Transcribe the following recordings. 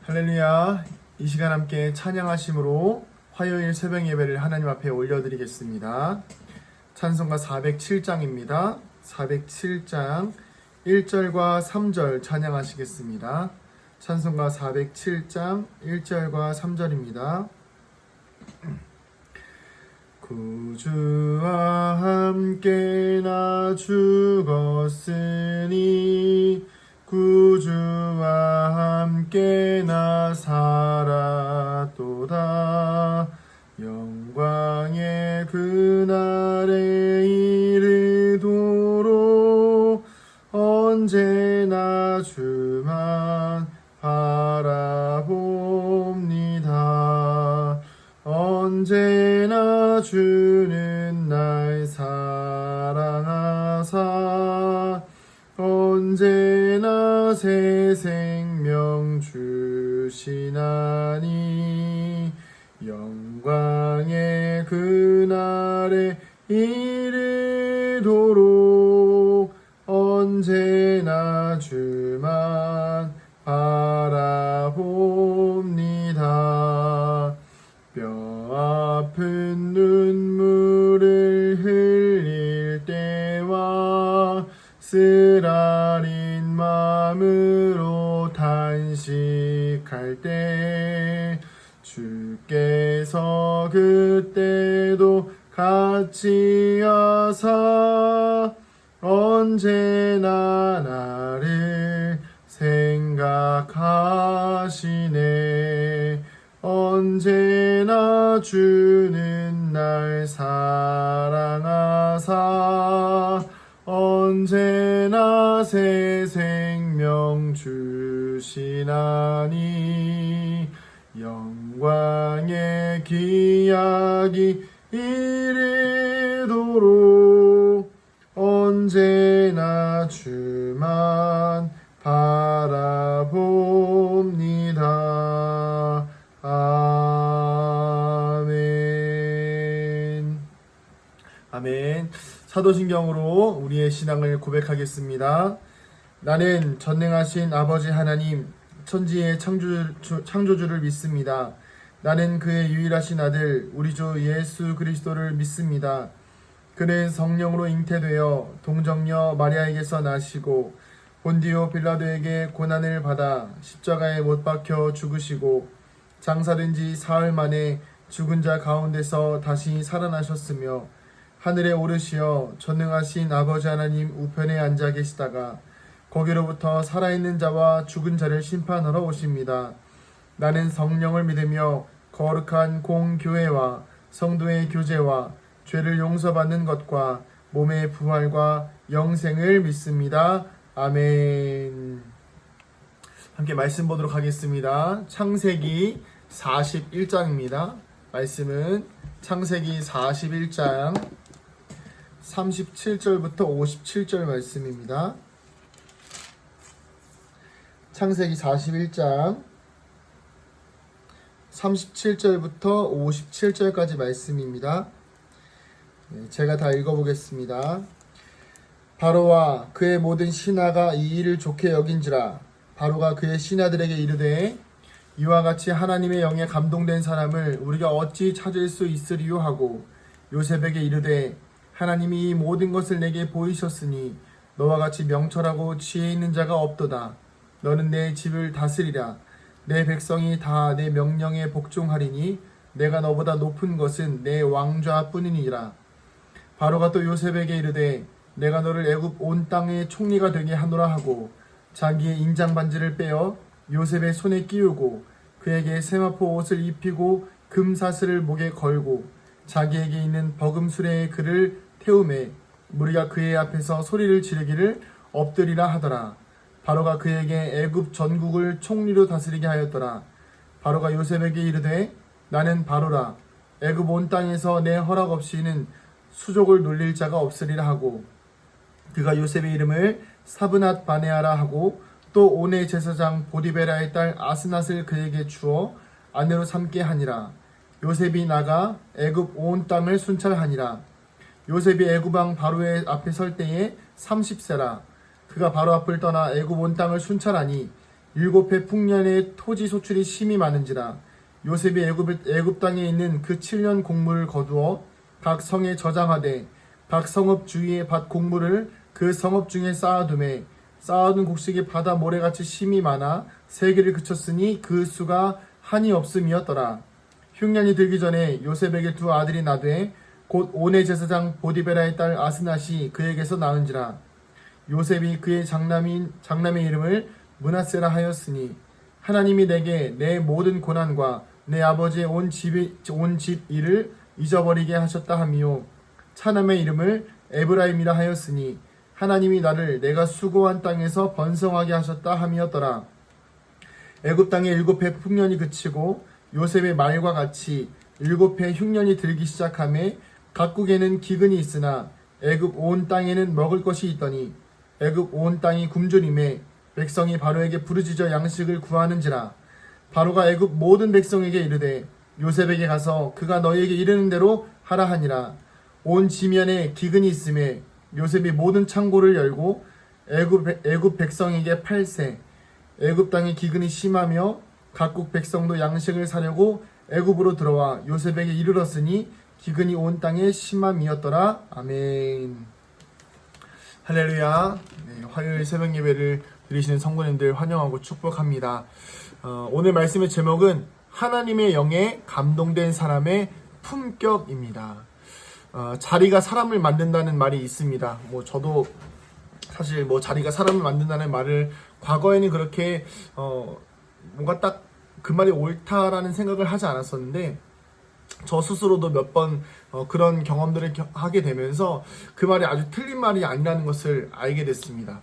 할렐루야. 이 시간 함께 찬양하심으로 화요일 새벽 예배를 하나님 앞에 올려드리겠습니다. 찬송가 407장입니다. 407장 1절과 3절 찬양하시겠습니다. 찬송가 407장 1절과 3절입니다. 구주와 함께 나 죽었으니 구주와 함께 나 살았도다. 영광의 그날에 이르도록 언제나 주만 바라봅니다. 언제나 주는 날 사랑하사 언제나 새 생명 주시나니 영광의 그날에 이르도록 언제나 주만 바라봅니다. 뼈 아픈 눈물을 흘릴 때와 쓰라린 마음으로 탄식할 때 주께서 그때도 같이 하사 언제나 나를 생각하시네. 언제나 주는 날 사랑하사 언제나 새 생명 주시나니 영광의 기약이 이르도록 언제나 주만 바라봅니다. 아멘. 아멘. 사도신경으로 우리의 신앙을 고백하겠습니다. 나는 전능하신 아버지 하나님, 천지의 창조주를 믿습니다. 나는 그의 유일하신 아들, 우리 주 예수 그리스도를 믿습니다. 그는 성령으로 잉태되어 동정녀 마리아에게서 나시고 본디오 빌라도에게 고난을 받아 십자가에 못 박혀 죽으시고 장사된 지 사흘 만에 죽은 자 가운데서 다시 살아나셨으며 하늘에 오르시어 전능하신 아버지 하나님 우편에 앉아 계시다가 거기로부터 살아있는 자와 죽은 자를 심판하러 오십니다. 나는 성령을 믿으며 거룩한 공교회와 성도의 교제와 죄를 용서받는 것과 몸의 부활과 영생을 믿습니다. 아멘. 함께 말씀 보도록 하겠습니다. 창세기 41장입니다. 말씀은 창세기 41장 37절부터 57절 말씀입니다. 창세기 41장 37절부터 57절까지 말씀입니다. 제가 다 읽어보겠습니다. 바로와 그의 모든 신하가 이 일을 좋게 여긴지라. 바로가 그의 신하들에게 이르되 이와 같이 하나님의 영에 감동된 사람을 우리가 어찌 찾을 수 있으리요 하고 요셉에게 이르되 하나님이 이 모든 것을 내게 보이셨으니 너와 같이 명철하고 지혜 있는 자가 없도다. 너는 내 집을 다스리라. 내 백성이 다 내 명령에 복종하리니 내가 너보다 높은 것은 내 왕좌뿐이니라. 바로가 또 요셉에게 이르되 내가 너를 애굽 온 땅의 총리가 되게 하노라 하고 자기의 인장 반지를 빼어 요셉의 손에 끼우고 그에게 세마포 옷을 입히고 금사슬을 목에 걸고 자기에게 있는 버금수레의 그를 태우매 무리가 그의 앞에서 소리를 지르기를 엎드리라 하더라. 바로가 그에게 애굽 전국을 총리로 다스리게 하였더라. 바로가 요셉에게 이르되 나는 바로라. 애굽 온 땅에서 내 허락 없이는 수족을 놀릴 자가 없으리라 하고 그가 요셉의 이름을 사브낫 바네아라 하고 또 온의 제사장 보디베라의 딸 아스낫을 그에게 주어 아내로 삼게 하니라. 요셉이 나가 애굽 온 땅을 순찰하니라. 요셉이 애굽 왕 바로의 앞에 설 때에 30세라. 그가 바로 앞을 떠나 애굽 온 땅을 순찰하니 7해 풍년의 토지 소출이 심히 많은지라. 요셉이 애굽 땅에 있는 그 7년 곡물을 거두어 각 성에 저장하되 각 성읍 주위에 밭 곡물을 그 성읍 중에 쌓아두매 쌓아둔 곡식이 바다 모래같이 심히 많아 세기를 그쳤으니 그 수가 한이 없음이었더라. 흉년이 들기 전에 요셉에게 두 아들이 나되 곧 온의 제사장 보디베라의 딸 아스낫이 그에게서 낳은지라. 요셉이 그의 장남의 이름을 므낫세라 하였으니 하나님이 내게 내 모든 고난과 내 아버지의 온 집 일을 잊어버리게 하셨다 하미요. 차남의 이름을 에브라임이라 하였으니 하나님이 나를 내가 수고한 땅에서 번성하게 하셨다 함이었더라. 애굽 땅에 7해 풍년이 그치고 요셉의 말과 같이 7해 흉년이 들기 시작하매 각국에는 기근이 있으나 애굽 온 땅에는 먹을 것이 있더니 애굽 온 땅이 굶주림에 백성이 바로에게 부르짖어 양식을 구하는지라. 바로가 애굽 모든 백성에게 이르되 요셉에게 가서 그가 너희에게 이르는 대로 하라 하니라. 온 지면에 기근이 있음에 요셉이 모든 창고를 열고 애굽 백성에게 팔세. 애굽 땅의 기근이 심하며 각국 백성도 양식을 사려고 애굽으로 들어와 요셉에게 이르렀으니 기근이 온 땅에 심함이었더라. 아멘. 할렐루야. 네, 화요일 새벽 예배를 드리시는 성도님들 환영하고 축복합니다. 오늘 말씀의 제목은 하나님의 영에 감동된 사람의 품격입니다. 자리가 사람을 만든다는 말이 있습니다. 저도 사실 자리가 사람을 만든다는 말을 과거에는 그렇게 뭔가 딱 그 말이 옳다라는 생각을 하지 않았었는데 저 스스로도 몇 번 그런 경험들을 하게 되면서 그 말이 아주 틀린 말이 아니라는 것을 알게 됐습니다.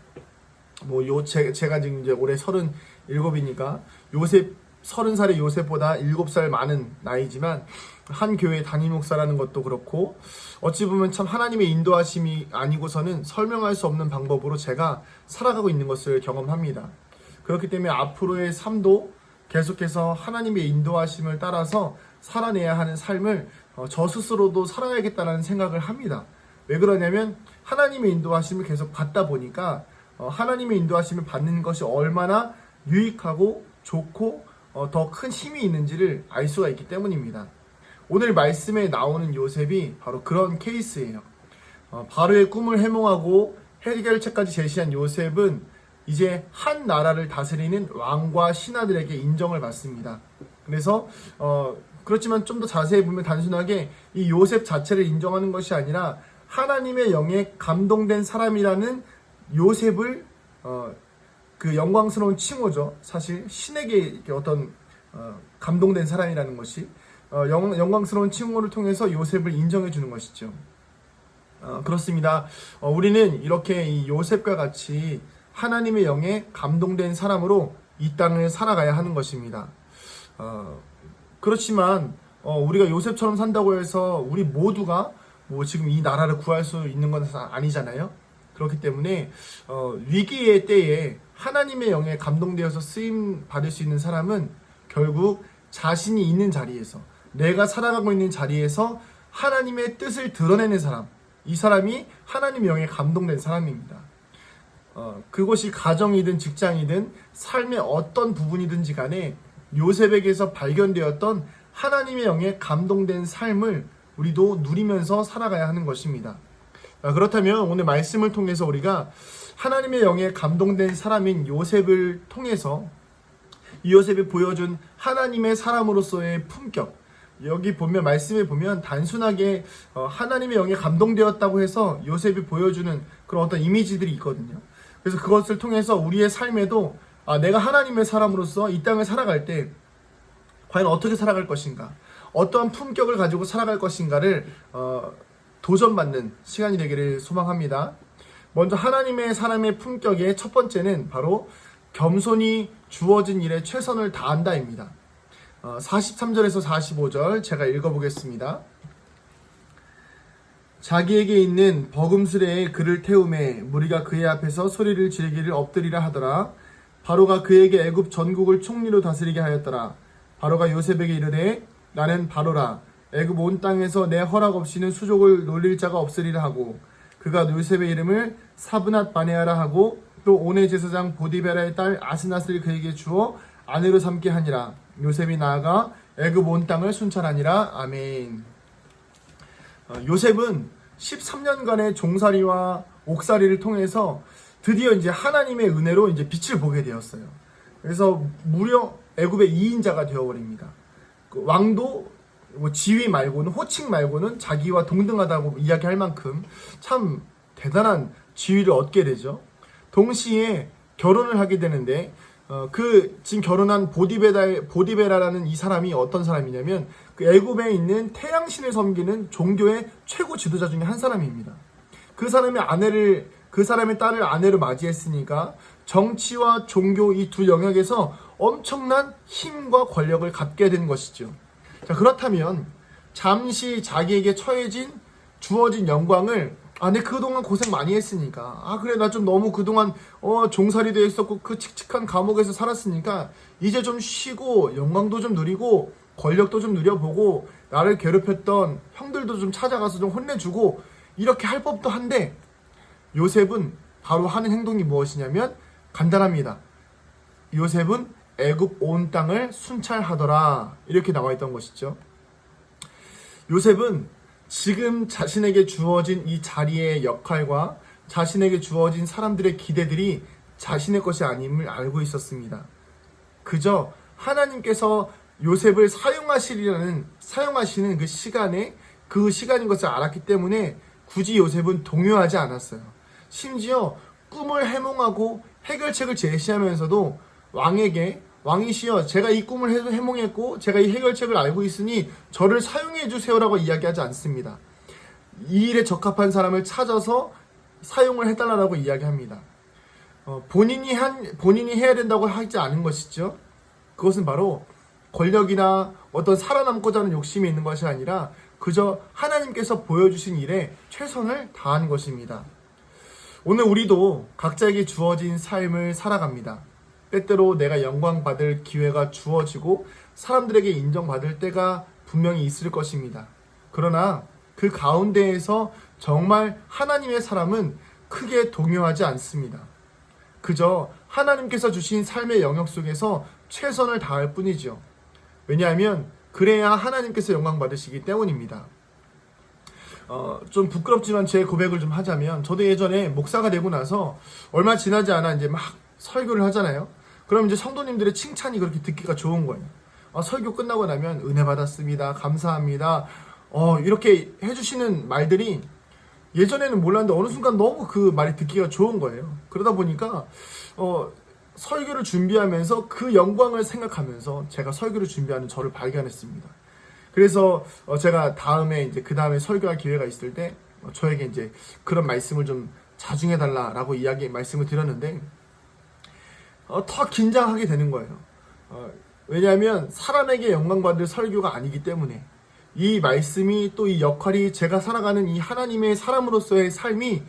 제가 지금 이제 올해 37이니까 요셉 30살의 요셉보다 7살 많은 나이지만 한 교회 담임 목사라는 것도 그렇고 어찌 보면 참 하나님의 인도하심이 아니고서는 설명할 수 없는 방법으로 제가 살아가고 있는 것을 경험합니다. 그렇기 때문에 앞으로의 삶도 계속해서 하나님의 인도하심을 따라서 살아내야 하는 삶을 저 스스로도 살아야겠다는 생각을 합니다. 왜 그러냐면 하나님의 인도하심을 계속 받다 보니까 하나님의 인도하심을 받는 것이 얼마나 유익하고 좋고 더 큰 힘이 있는지를 알 수가 있기 때문입니다. 오늘 말씀에 나오는 요셉이 바로 그런 케이스예요. 바로의 꿈을 해몽하고 해결책까지 제시한 요셉은 이제 한 나라를 다스리는 왕과 신하들에게 인정을 받습니다. 그래서 그렇지만 좀 더 자세히 보면 단순하게 이 요셉 자체를 인정하는 것이 아니라 하나님의 영에 감동된 사람이라는 요셉을 그 영광스러운 칭호죠. 사실 신에게 어떤 감동된 사람이라는 것이 영광스러운 칭호를 통해서 요셉을 인정해 주는 것이죠. 그렇습니다. 우리는 이렇게 이 요셉과 같이 하나님의 영에 감동된 사람으로 이 땅을 살아가야 하는 것입니다. 그렇지만 우리가 요셉처럼 산다고 해서 우리 모두가 지금 이 나라를 구할 수 있는 건 아니잖아요. 그렇기 때문에 위기의 때에 하나님의 영에 감동되어서 쓰임 받을 수 있는 사람은 결국 자신이 있는 자리에서 내가 살아가고 있는 자리에서 하나님의 뜻을 드러내는 사람, 이 사람이 하나님의 영에 감동된 사람입니다. 그것이 가정이든 직장이든 삶의 어떤 부분이든지 간에 요셉에게서 발견되었던 하나님의 영에 감동된 삶을 우리도 누리면서 살아가야 하는 것입니다. 그렇다면 오늘 말씀을 통해서 우리가 하나님의 영에 감동된 사람인 요셉을 통해서 이 요셉이 보여준 하나님의 사람으로서의 품격, 여기 보면 말씀에 보면 단순하게 하나님의 영에 감동되었다고 해서 요셉이 보여주는 그런 어떤 이미지들이 있거든요. 그래서 그것을 통해서 우리의 삶에도 내가 하나님의 사람으로서 이 땅을 살아갈 때 과연 어떻게 살아갈 것인가, 어떠한 품격을 가지고 살아갈 것인가를 도전받는 시간이 되기를 소망합니다. 먼저 하나님의 사람의 품격의 첫 번째는 바로 겸손히 주어진 일에 최선을 다한다입니다. 43절에서 45절 제가 읽어보겠습니다. 자기에게 있는 버금수레에 그를 태우매 무리가 그의 앞에서 소리를 지르기를 엎드리라 하더라. 바로가 그에게 애굽 전국을 총리로 다스리게 하였더라. 바로가 요셉에게 이르되 나는 바로라. 애굽 온 땅에서 내 허락 없이는 수족을 놀릴 자가 없으리라 하고 그가 요셉의 이름을 사브낫 바네아라 하고 또 온의 제사장 보디베라의 딸 아스낫을 그에게 주어 아내로 삼게 하니라. 요셉이 나아가 애굽 온 땅을 순찰하니라. 아멘. 요셉은 13년간의 종살이와 옥살이를 통해서 드디어 이제 하나님의 은혜로 이제 빛을 보게 되었어요. 그래서 무려 애굽의 2인자가 되어버립니다. 그 왕도 뭐 지위 말고는, 호칭 말고는 자기와 동등하다고 이야기할 만큼 참 대단한 지위를 얻게 되죠. 동시에 결혼을 하게 되는데 그 지금 결혼한 보디베라라는 이 사람이 어떤 사람이냐면 그 애굽에 있는 태양신을 섬기는 종교의 최고 지도자 중에 한 사람입니다. 그 사람의 딸을 아내로 맞이했으니까 정치와 종교 이 두 영역에서 엄청난 힘과 권력을 갖게 된 것이죠. 자, 그렇다면 잠시 자기에게 주어진 영광을 내 그동안 고생 많이 했으니까 그래 나 좀 너무 그동안 종살이도 했었고 그 칙칙한 감옥에서 살았으니까 이제 좀 쉬고 영광도 좀 누리고 권력도 좀 누려보고 나를 괴롭혔던 형들도 좀 찾아가서 좀 혼내주고 이렇게 할 법도 한데 요셉은 바로 하는 행동이 무엇이냐면 간단합니다. 요셉은 애굽 온 땅을 순찰하더라 이렇게 나와 있던 것이죠. 요셉은 지금 자신에게 주어진 이 자리의 역할과 자신에게 주어진 사람들의 기대들이 자신의 것이 아님을 알고 있었습니다. 그저 하나님께서 요셉을 사용하시는 그 시간인 것을 알았기 때문에 굳이 요셉은 동요하지 않았어요. 심지어 꿈을 해몽하고 해결책을 제시하면서도 왕이시여 제가 이 꿈을 해몽했고 제가 이 해결책을 알고 있으니 저를 사용해 주세요라고 이야기하지 않습니다. 이 일에 적합한 사람을 찾아서 사용을 해달라고 이야기합니다. 본인이 해야 된다고 하지 않은 것이죠. 그것은 바로 권력이나 어떤 살아남고자 하는 욕심이 있는 것이 아니라 그저 하나님께서 보여주신 일에 최선을 다하는 것입니다. 오늘 우리도 각자에게 주어진 삶을 살아갑니다. 때때로 내가 영광받을 기회가 주어지고 사람들에게 인정받을 때가 분명히 있을 것입니다. 그러나 그 가운데에서 정말 하나님의 사람은 크게 동요하지 않습니다. 그저 하나님께서 주신 삶의 영역 속에서 최선을 다할 뿐이죠. 왜냐하면 그래야 하나님께서 영광 받으시기 때문입니다. 좀 부끄럽지만 제 고백을 좀 하자면 저도 예전에 목사가 되고 나서 얼마 지나지 않아 이제 막 설교를 하잖아요. 그럼 이제 성도님들의 칭찬이 그렇게 듣기가 좋은 거예요. 설교 끝나고 나면 은혜 받았습니다. 감사합니다. 이렇게 해주시는 말들이 예전에는 몰랐는데 어느 순간 너무 그 말이 듣기가 좋은 거예요. 그러다 보니까 설교를 준비하면서 그 영광을 생각하면서 제가 설교를 준비하는 저를 발견했습니다. 그래서 제가 이제 그 다음에 설교할 기회가 있을 때 저에게 이제 그런 말씀을 좀 자중해달라라고 말씀을 드렸는데 더 긴장하게 되는 거예요. 왜냐하면 사람에게 영광받을 설교가 아니기 때문에 이 말씀이 또 이 역할이 제가 살아가는 이 하나님의 사람으로서의 삶이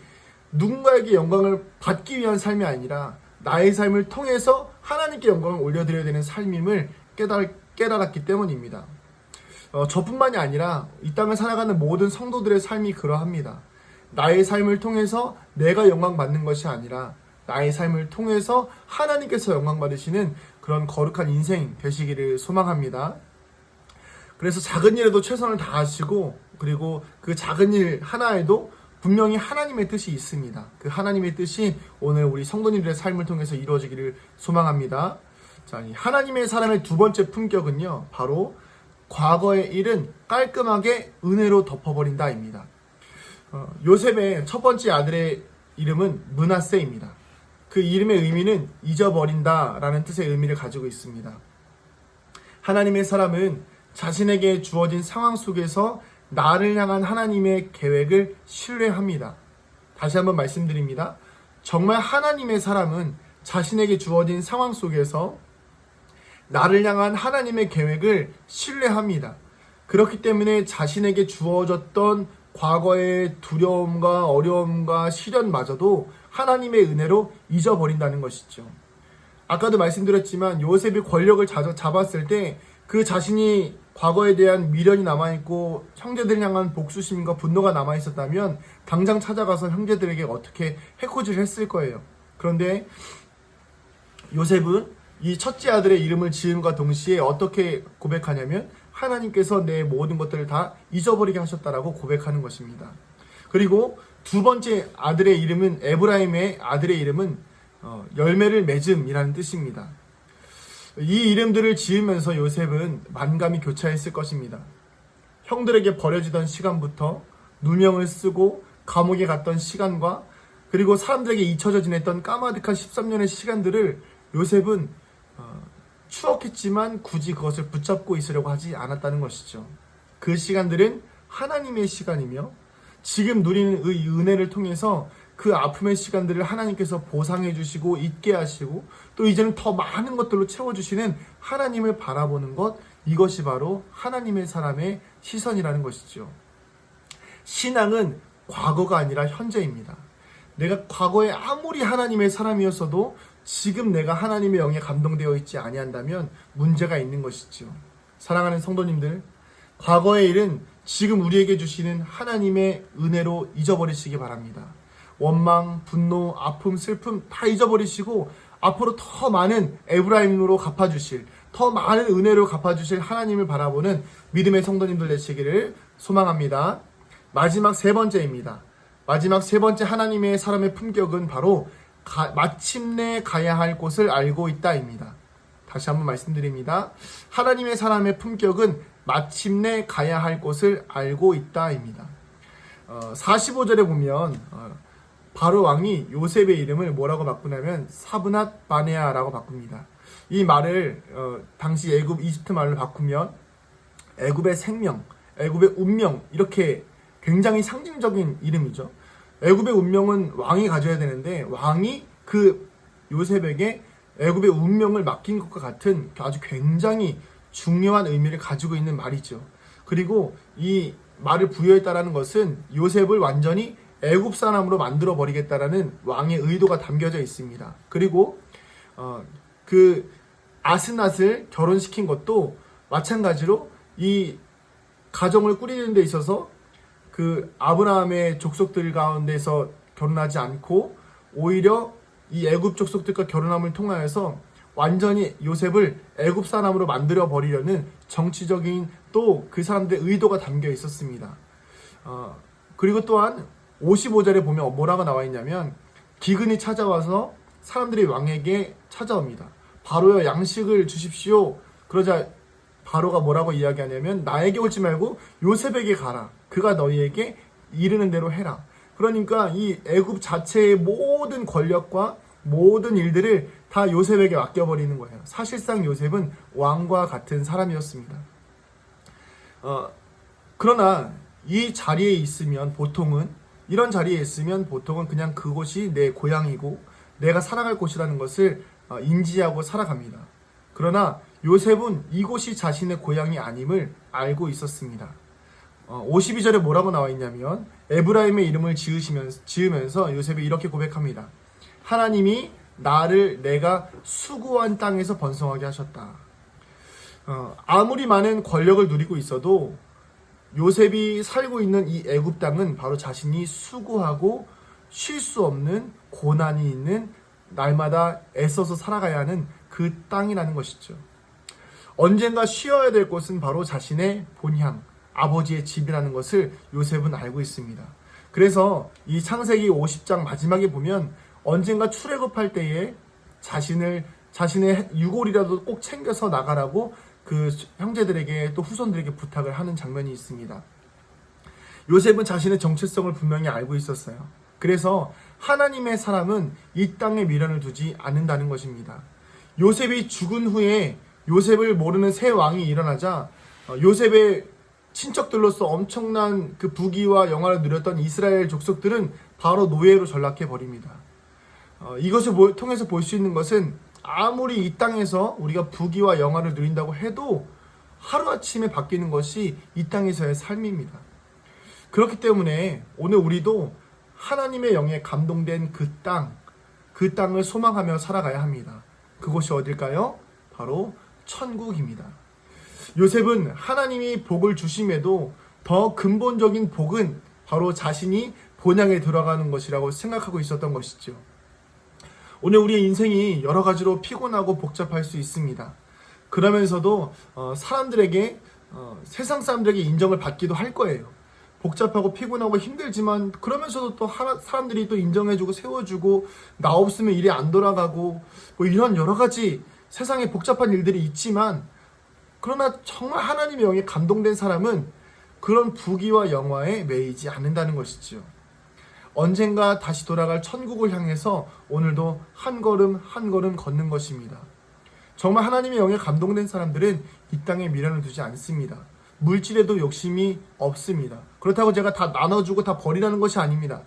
누군가에게 영광을 받기 위한 삶이 아니라 나의 삶을 통해서 하나님께 영광을 올려드려야 되는 삶임을 깨달았기 때문입니다. 저뿐만이 아니라 이 땅을 살아가는 모든 성도들의 삶이 그러합니다. 나의 삶을 통해서 내가 영광 받는 것이 아니라 나의 삶을 통해서 하나님께서 영광 받으시는 그런 거룩한 인생 되시기를 소망합니다. 그래서 작은 일에도 최선을 다하시고 그리고 그 작은 일 하나에도 분명히 하나님의 뜻이 있습니다. 그 하나님의 뜻이 오늘 우리 성도님들의 삶을 통해서 이루어지기를 소망합니다. 자, 이 하나님의 사람의 두 번째 품격은요, 바로 과거의 일은 깔끔하게 은혜로 덮어버린다입니다. 요셉의 첫 번째 아들의 이름은 므낫세입니다. 그 이름의 의미는 잊어버린다라는 뜻의 의미를 가지고 있습니다. 하나님의 사람은 자신에게 주어진 상황 속에서 나를 향한 하나님의 계획을 신뢰합니다. 다시 한번 말씀드립니다. 정말 하나님의 사람은 자신에게 주어진 상황 속에서 나를 향한 하나님의 계획을 신뢰합니다. 그렇기 때문에 자신에게 주어졌던 과거의 두려움과 어려움과 시련마저도 하나님의 은혜로 잊어버린다는 것이죠. 아까도 말씀드렸지만 요셉이 권력을 잡았을 때 그 자신이 과거에 대한 미련이 남아있고 형제들 향한 복수심과 분노가 남아있었다면 당장 찾아가서 형제들에게 어떻게 해코지를 했을 거예요. 그런데 요셉은 이 첫째 아들의 이름을 지음과 동시에 어떻게 고백하냐면 하나님께서 내 모든 것들을 다 잊어버리게 하셨다라고 고백하는 것입니다. 그리고 두 번째 아들의 이름은 에브라임의 아들의 이름은 열매를 맺음이라는 뜻입니다. 이 이름들을 지으면서 요셉은 만감이 교차했을 것입니다. 형들에게 버려지던 시간부터 누명을 쓰고 감옥에 갔던 시간과 그리고 사람들에게 잊혀져 지냈던 까마득한 13년의 시간들을 요셉은 추억했지만 굳이 그것을 붙잡고 있으려고 하지 않았다는 것이죠. 그 시간들은 하나님의 시간이며 지금 누리는 이 은혜를 통해서 그 아픔의 시간들을 하나님께서 보상해 주시고 잊게 하시고 또 이제는 더 많은 것들로 채워주시는 하나님을 바라보는 것, 이것이 바로 하나님의 사람의 시선이라는 것이죠. 신앙은 과거가 아니라 현재입니다. 내가 과거에 아무리 하나님의 사람이었어도 지금 내가 하나님의 영에 감동되어 있지 아니한다면 문제가 있는 것이죠. 사랑하는 성도님들, 과거의 일은 지금 우리에게 주시는 하나님의 은혜로 잊어버리시기 바랍니다. 원망, 분노, 아픔, 슬픔 다 잊어버리시고 앞으로 더 많은 에브라임으로 갚아주실, 더 많은 은혜로 갚아주실 하나님을 바라보는 믿음의 성도님들 되시기를 소망합니다. 마지막 세 번째입니다. 마지막 세 번째 하나님의 사람의 품격은 바로 마침내 가야 할 곳을 알고 있다입니다. 다시 한번 말씀드립니다. 하나님의 사람의 품격은 마침내 가야 할 곳을 알고 있다입니다. 45절에 보면 바로 왕이 요셉의 이름을 뭐라고 바꾸냐면 사브낫 바네아라고 바꿉니다. 이 말을 당시 애굽 이집트 말로 바꾸면 애굽의 생명, 애굽의 운명, 이렇게 굉장히 상징적인 이름이죠. 애굽의 운명은 왕이 가져야 되는데 왕이 그 요셉에게 애굽의 운명을 맡긴 것과 같은 아주 굉장히 중요한 의미를 가지고 있는 말이죠. 그리고 이 말을 부여했다라는 것은 요셉을 완전히 애굽 사람으로 만들어 버리겠다라는 왕의 의도가 담겨져 있습니다. 그리고 그 아스낫을 결혼시킨 것도 마찬가지로 이 가정을 꾸리는 데 있어서 그 아브라함의 족속들 가운데서 결혼하지 않고 오히려 이 애굽 족속들과 결혼함을 통하여서 완전히 요셉을 애굽 사람으로 만들어 버리려는 정치적인 또 그 사람들의 의도가 담겨 있었습니다. 그리고 또한 55절에 보면 뭐라고 나와 있냐면 기근이 찾아와서 사람들이 왕에게 찾아옵니다. 바로여 양식을 주십시오. 그러자 바로가 뭐라고 이야기하냐면 나에게 오지 말고 요셉에게 가라. 그가 너희에게 이르는 대로 해라. 그러니까 이 애굽 자체의 모든 권력과 모든 일들을 다 요셉에게 맡겨버리는 거예요. 사실상 요셉은 왕과 같은 사람이었습니다. 그러나 이 자리에 있으면 이런 자리에 있으면 보통은 그냥 그곳이 내 고향이고 내가 살아갈 곳이라는 것을 인지하고 살아갑니다. 그러나 요셉은 이곳이 자신의 고향이 아님을 알고 있었습니다. 52절에 뭐라고 나와 있냐면 에브라임의 이름을 지으면서 요셉이 이렇게 고백합니다. 하나님이 나를 내가 수고한 땅에서 번성하게 하셨다. 아무리 많은 권력을 누리고 있어도 요셉이 살고 있는 이 애굽 땅은 바로 자신이 수고하고 쉴 수 없는 고난이 있는 날마다 애써서 살아가야 하는 그 땅이라는 것이죠. 언젠가 쉬어야 될 곳은 바로 자신의 본향, 아버지의 집이라는 것을 요셉은 알고 있습니다. 그래서 이 창세기 50장 마지막에 보면 언젠가 출애굽할 때에 자신의 유골이라도 꼭 챙겨서 나가라고 그 형제들에게 또 후손들에게 부탁을 하는 장면이 있습니다. 요셉은 자신의 정체성을 분명히 알고 있었어요. 그래서 하나님의 사람은 이 땅에 미련을 두지 않는다는 것입니다. 요셉이 죽은 후에 요셉을 모르는 새 왕이 일어나자 요셉의 친척들로서 엄청난 그 부귀와 영화를 누렸던 이스라엘 족속들은 바로 노예로 전락해 버립니다. 이것을 통해서 볼 수 있는 것은 아무리 이 땅에서 우리가 부귀와 영화를 누린다고 해도 하루아침에 바뀌는 것이 이 땅에서의 삶입니다. 그렇기 때문에 오늘 우리도 하나님의 영에 감동된 그 땅을 소망하며 살아가야 합니다. 그곳이 어딜까요? 바로 천국입니다. 요셉은 하나님이 복을 주심에도 더 근본적인 복은 바로 자신이 본향에 들어가는 것이라고 생각하고 있었던 것이죠. 오늘 우리의 인생이 여러 가지로 피곤하고 복잡할 수 있습니다. 그러면서도 사람들에게 세상 사람들에게 인정을 받기도 할 거예요. 복잡하고 피곤하고 힘들지만 그러면서도 또 사람들이 또 인정해주고 세워주고 나 없으면 일이 안 돌아가고 뭐 이런 여러 가지 세상에 복잡한 일들이 있지만 그러나 정말 하나님의 영에 감동된 사람은 그런 부귀와 영화에 매이지 않는다는 것이지요. 언젠가 다시 돌아갈 천국을 향해서 오늘도 한 걸음 한 걸음 걷는 것입니다. 정말 하나님의 영에 감동된 사람들은 이 땅에 미련을 두지 않습니다. 물질에도 욕심이 없습니다. 그렇다고 제가 다 나눠주고 다 버리라는 것이 아닙니다.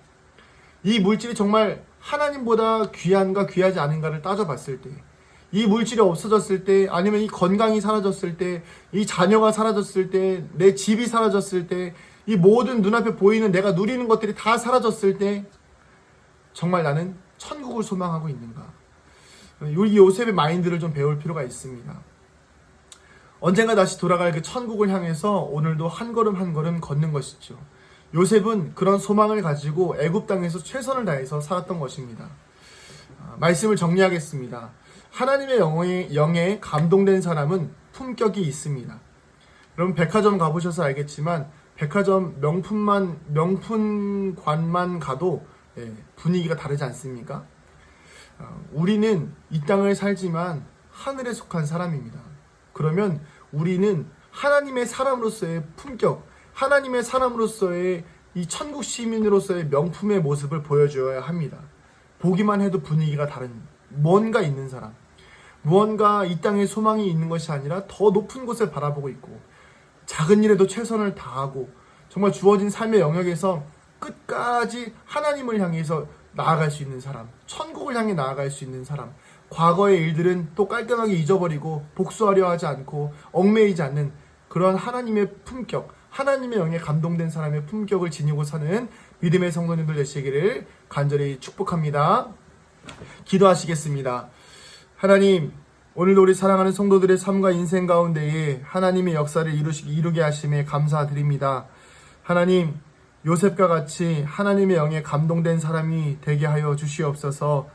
이 물질이 정말 하나님보다 귀한가 귀하지 않은가를 따져봤을 때, 이 물질이 없어졌을 때, 아니면 이 건강이 사라졌을 때, 이 자녀가 사라졌을 때, 내 집이 사라졌을 때, 이 모든 눈앞에 보이는 내가 누리는 것들이 다 사라졌을 때 정말 나는 천국을 소망하고 있는가? 이 요셉의 마인드를 좀 배울 필요가 있습니다. 언젠가 다시 돌아갈 그 천국을 향해서 오늘도 한 걸음 한 걸음 걷는 것이죠. 요셉은 그런 소망을 가지고 애굽 땅에서 최선을 다해서 살았던 것입니다. 말씀을 정리하겠습니다. 하나님의 영에 감동된 사람은 품격이 있습니다. 여러분 백화점 가보셔서 알겠지만 백화점 명품관만 가도 분위기가 다르지 않습니까? 우리는 이 땅을 살지만 하늘에 속한 사람입니다. 그러면 우리는 하나님의 사람으로서의 품격, 하나님의 사람으로서의 이 천국 시민으로서의 명품의 모습을 보여줘야 합니다. 보기만 해도 분위기가 다른, 뭔가 있는 사람, 무언가 이 땅에 소망이 있는 것이 아니라 더 높은 곳을 바라보고 있고 작은 일에도 최선을 다하고 정말 주어진 삶의 영역에서 끝까지 하나님을 향해서 나아갈 수 있는 사람, 천국을 향해 나아갈 수 있는 사람, 과거의 일들은 또 깔끔하게 잊어버리고 복수하려 하지 않고 얽매이지 않는 그런 하나님의 품격, 하나님의 영에 감동된 사람의 품격을 지니고 사는 믿음의 성도님들 되시기를 간절히 축복합니다. 기도하시겠습니다. 하나님, 오늘도 우리 사랑하는 성도들의 삶과 인생 가운데에 하나님의 역사를 이루게 하심에 감사드립니다. 하나님, 요셉과 같이 하나님의 영에 감동된 사람이 되게 하여 주시옵소서.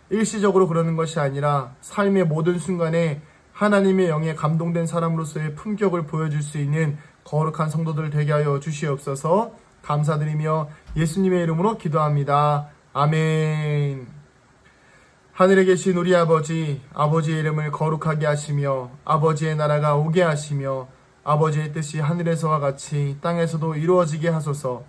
일시적으로 그러는 것이 아니라 삶의 모든 순간에 하나님의 영에 감동된 사람으로서의 품격을 보여줄 수 있는 거룩한 성도들 되게 하여 주시옵소서. 감사드리며 예수님의 이름으로 기도합니다. 아멘. 하늘에 계신 우리 아버지, 아버지의 이름을 거룩하게 하시며 아버지의 나라가 오게 하시며 아버지의 뜻이 하늘에서와 같이 땅에서도 이루어지게 하소서.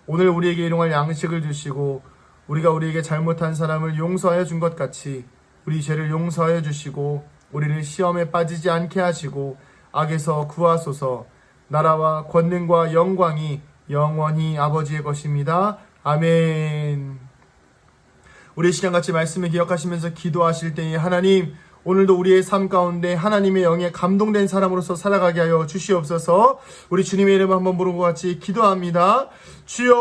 오늘 우리에게 일용할 양식을 주시고 우리가 우리에게 잘못한 사람을 용서하여 준 것 같이 우리 죄를 용서하여 주시고 우리를 시험에 빠지지 않게 하시고 악에서 구하소서. 나라와 권능과 영광이 영원히 아버지의 것입니다. 아멘. 우리 시간같이 말씀을 기억하시면서 기도하실 때에 하나님, 오늘도 우리의 삶 가운데 하나님의 영에 감동된 사람으로서 살아가게 하여 주시옵소서. 우리 주님의 이름 한번 부르고 같이 기도합니다. 주여